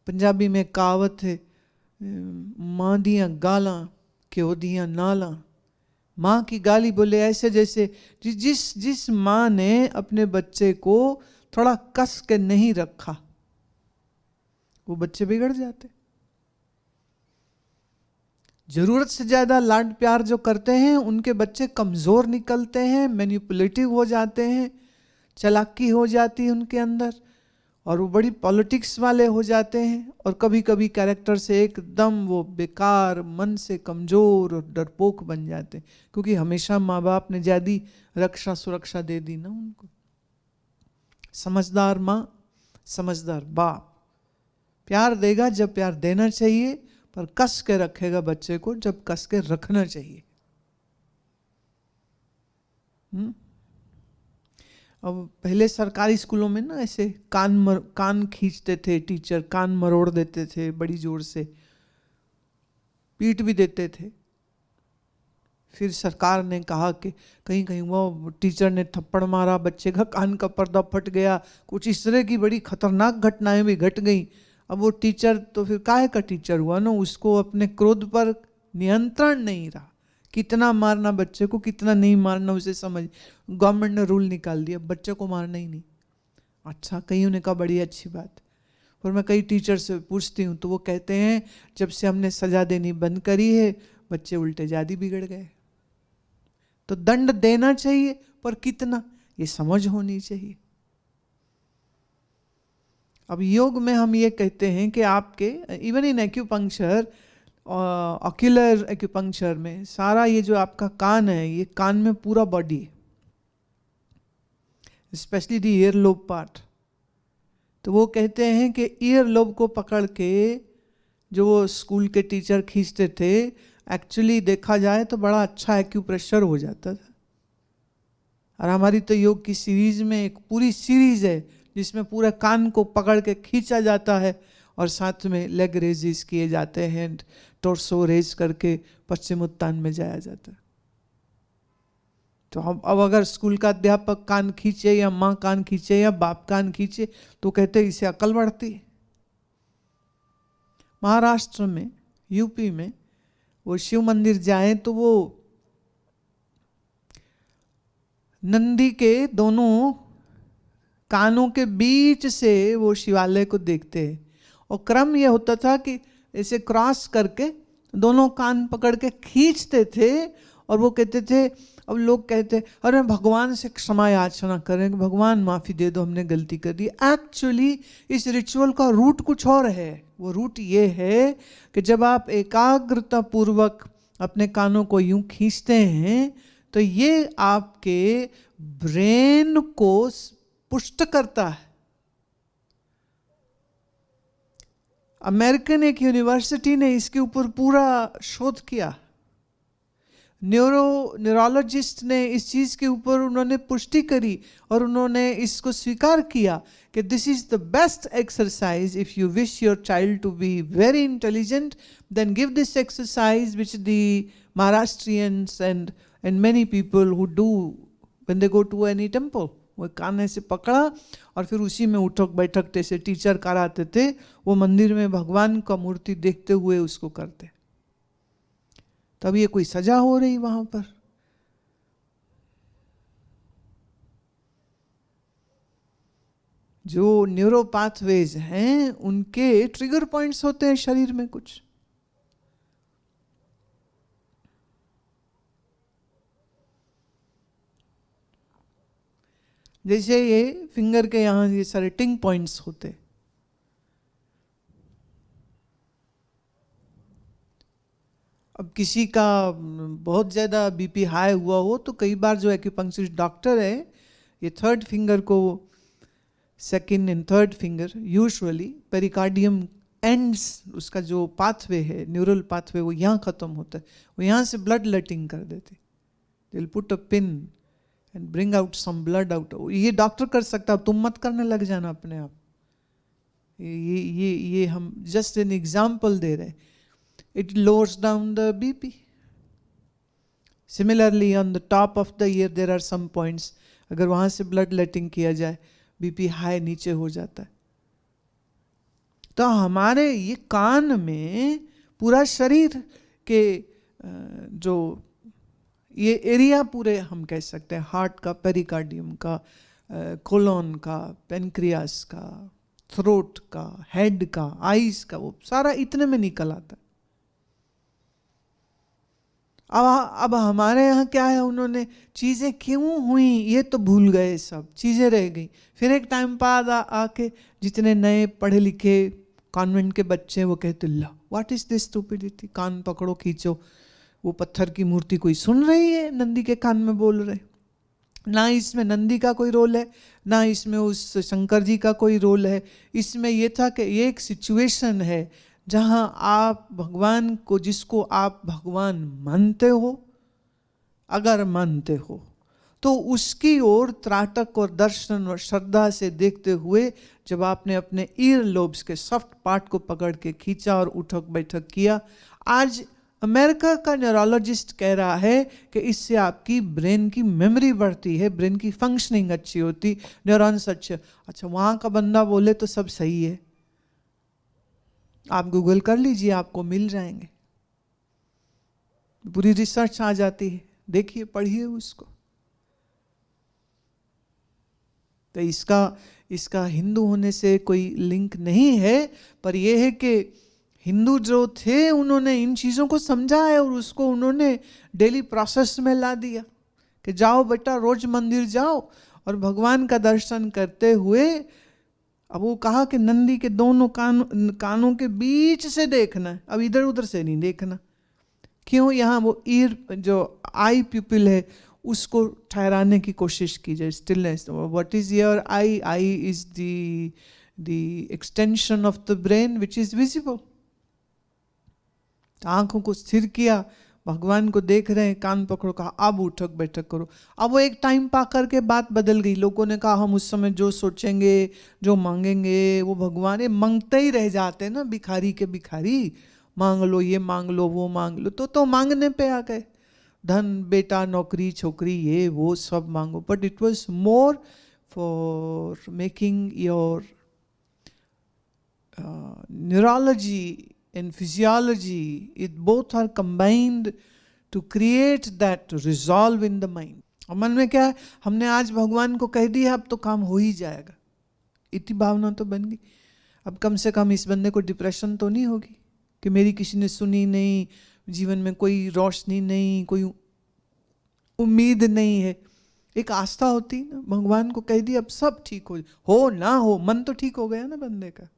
पंजाबी में कहावत है, माँ दियाँ गालां क्यों दियाँ नालां। माँ की गाली बोले ऐसे जैसे जिस माँ ने अपने बच्चे को थोड़ा कस के नहीं रखा, वो बच्चे बिगड़ जाते। जरूरत से ज्यादा लाड प्यार जो करते हैं उनके बच्चे कमजोर निकलते हैं, मैनिपुलेटिव हो जाते हैं, चालाकी हो जाती है उनके अंदर, और वो बड़ी पॉलिटिक्स वाले हो जाते हैं, और कभी कभी कैरेक्टर से एकदम वो बेकार, मन से कमजोर और डरपोक बन जाते हैं, क्योंकि हमेशा माँ बाप ने ज्यादा रक्षा सुरक्षा दे दी ना उनको। समझदार माँ, समझदार बाप प्यार देगा जब प्यार देना चाहिए, पर कस के रखेगा बच्चे को जब कस के रखना चाहिए। अब पहले सरकारी स्कूलों में ना ऐसे कान खींचते थे टीचर, कान मरोड़ देते थे बड़ी जोर से, पीट भी देते थे। फिर सरकार ने कहा कि कहीं कहीं वो टीचर ने थप्पड़ मारा, बच्चे का कान का पर्दा फट गया, कुछ इस तरह की बड़ी खतरनाक घटनाएं भी घट गई। अब वो टीचर तो फिर काहे का टीचर हुआ ना, उसको अपने क्रोध पर नियंत्रण नहीं रहा, कितना मारना बच्चे को, कितना नहीं मारना उसे समझ, गवर्नमेंट ने रूल निकाल दिया बच्चे को मारना ही नहीं। अच्छा, कईयों ने कहा बड़ी अच्छी बात। और मैं कई टीचर से पूछती हूँ तो वो कहते हैं जब से हमने सजा देनी बंद करी है बच्चे उल्टे ज्यादा बिगड़ गए। तो दंड देना चाहिए, पर कितना, ये समझ होनी चाहिए। अब योग में हम ये कहते हैं कि आपके even in acupuncture, ocular acupuncture में सारा ये जो आपका कान है, ये कान में पूरा बॉडी है, specially the ear lobe part. तो वो कहते हैं कि ईयर लोब को पकड़ के जो वो स्कूल के टीचर खींचते थे, एक्चुअली देखा जाए तो बड़ा अच्छा एक्यूप्रेशर हो जाता था। और हमारी तो योग की सीरीज में एक पूरी सीरीज है जिसमें पूरे कान को पकड़ के खींचा जाता है, और साथ में लेग रेजेस किए जाते हैं, टोर्सो रेज करके पश्चिम उत्तान में जाया जाता है। तो अब अगर स्कूल का अध्यापक कान खींचे, या माँ कान खींचे, या बाप कान खींचे, तो कहते हैं इससे अकल बढ़ती है। महाराष्ट्र में, यूपी में वो शिव मंदिर जाए तो वो नंदी के दोनों कानों के बीच से वो शिवालय को देखते हैं, और क्रम ये होता था कि ऐसे क्रॉस करके दोनों कान पकड़ के खींचते थे, और वो कहते थे, अब लोग कहते अरे भगवान से क्षमा याचना करें, भगवान माफ़ी दे दो हमने गलती कर दी। एक्चुअली इस रिचुअल का रूट कुछ और है। वो रूट ये है कि जब आप एकाग्रता पूर्वक अपने कानों को यूं खींचते हैं तो ये आपके ब्रेन को पुष्ट करता है। अमेरिकन एक यूनिवर्सिटी ने इसके ऊपर पूरा शोध किया। न्यूरोलॉजिस्ट ने इस चीज़ के ऊपर उन्होंने पुष्टि करी, और उन्होंने इसको स्वीकार किया कि this is the best exercise if you wish your child to be very intelligent, then give this exercise which the Maharashtrians and many people who do when they go to any temple. वो कान से पकड़ा और फिर उसी में उठक बैठक जैसे टीचर कराते थे, वो मंदिर में भगवान का मूर्ति देखते हुए उसको करते। तब ये कोई सजा हो रही वहां पर? जो न्यूरो पाथवेज हैं उनके ट्रिगर पॉइंट्स होते हैं शरीर में कुछ। जैसे ये फिंगर के यहाँ ये सारे टिंग पॉइंट्स होते। अब किसी का बहुत ज़्यादा बीपी हाई हुआ हो तो कई बार जो एक्यूपंक्चरिस्ट डॉक्टर है ये थर्ड फिंगर को, second and third finger usually pericardium ends, उसका जो पाथवे है न्यूरल पाथवे वो यहाँ ख़त्म होता है, वो यहाँ से ब्लड लेटिंग कर देते। They will put a pin and bring out some blood out. ये डॉक्टर कर सकता है, तुम मत करने लग जाना अपने आप। ये हम जस्ट एन एग्जाम्पल दे रहे हैं। It lowers down the BP. Similarly, on the top of the ear there are some points. अगर वहाँ से blood letting किया जाए, BP हाई नीचे हो जाता है। तो हमारे ये कान में पूरा शरीर के जो ये एरिया पूरे हम कह सकते हैं, हार्ट का, पेरिकार्डियम का, कोलोन का, पेनक्रियास का, थ्रोट का, हेड का, आईज का, वो सारा इतने में निकल आता है। अब हमारे यहाँ क्या है, उन्होंने चीज़ें क्यों हुई ये तो भूल गए, सब चीज़ें रह गई। फिर एक टाइम बाद आके जितने नए पढ़े लिखे कॉन्वेंट के बच्चे वो कहते ला व्हाट इज दिस स्टूपिडिटी, कान पकड़ो खींचो। वो पत्थर की मूर्ति कोई सुन रही है, नंदी के कान में बोल रहे, ना इसमें नंदी का कोई रोल है, ना इसमें उस शंकर जी का कोई रोल है। इसमें ये था कि ये एक सिचुएशन है जहाँ आप भगवान को, जिसको आप भगवान मानते हो, अगर मानते हो तो उसकी ओर त्राटक और दर्शन और श्रद्धा से देखते हुए जब आपने अपने ईयर लोब्स के सॉफ्ट पार्ट को पकड़ के खींचा और उठक बैठक किया, आज अमेरिका का न्यूरोलॉजिस्ट कह रहा है कि इससे आपकी ब्रेन की मेमोरी बढ़ती है, ब्रेन की फंक्शनिंग अच्छी होती, न्यूरॉन्स अच्छे। अच्छा, वहाँ का बंदा बोले तो सब सही है, आप गूगल कर लीजिए, आपको मिल जाएंगे, पूरी रिसर्च आ जाती है, देखिए पढ़िए उसको। तो इसका हिंदू होने से कोई लिंक नहीं है, पर यह है कि हिंदू जो थे उन्होंने इन चीज़ों को समझा है और उसको उन्होंने डेली प्रोसेस में ला दिया कि जाओ बेटा, रोज मंदिर जाओ और भगवान का दर्शन करते हुए। अब वो कहा कि नंदी के दोनों कानों के बीच से देखना है, अब इधर उधर से नहीं देखना। क्यों? यहाँ वो ईयर जो आई प्यूपिल है उसको ठहराने की कोशिश की जाए, stillness. What is your I? I is the extension of the brain which is visible. आंखों को स्थिर किया, भगवान को देख रहे हैं, कान पकड़ो, कहा अब उठक बैठक करो। अब वो एक टाइम पा करके बात बदल गई। लोगों ने कहा हम उस समय जो सोचेंगे, जो मांगेंगे वो भगवान, ये मांगते ही रह जाते हैं ना, भिखारी के भिखारी, मांग लो ये मांग लो वो मांग लो, तो मांगने पे आ गए, धन, बेटा, नौकरी, छोकरी, ये वो सब मांगो। But it was more for making your neurology and physiology, it both are combined to create that resolve in the mind. और मन में क्या है, हमने आज भगवान को कह दिया, अब तो काम हो ही जाएगा, इतनी भावना तो बन गई। अब कम से कम इस बंदे को डिप्रेशन तो नहीं होगी कि मेरी किसी ने सुनी नहीं, जीवन में कोई रोशनी नहीं, कोई उम्मीद नहीं है। एक आस्था होती ना, भगवान को कह दिया अब सब ठीक हो ना हो, मन तो ठीक हो गया ना बंदे का।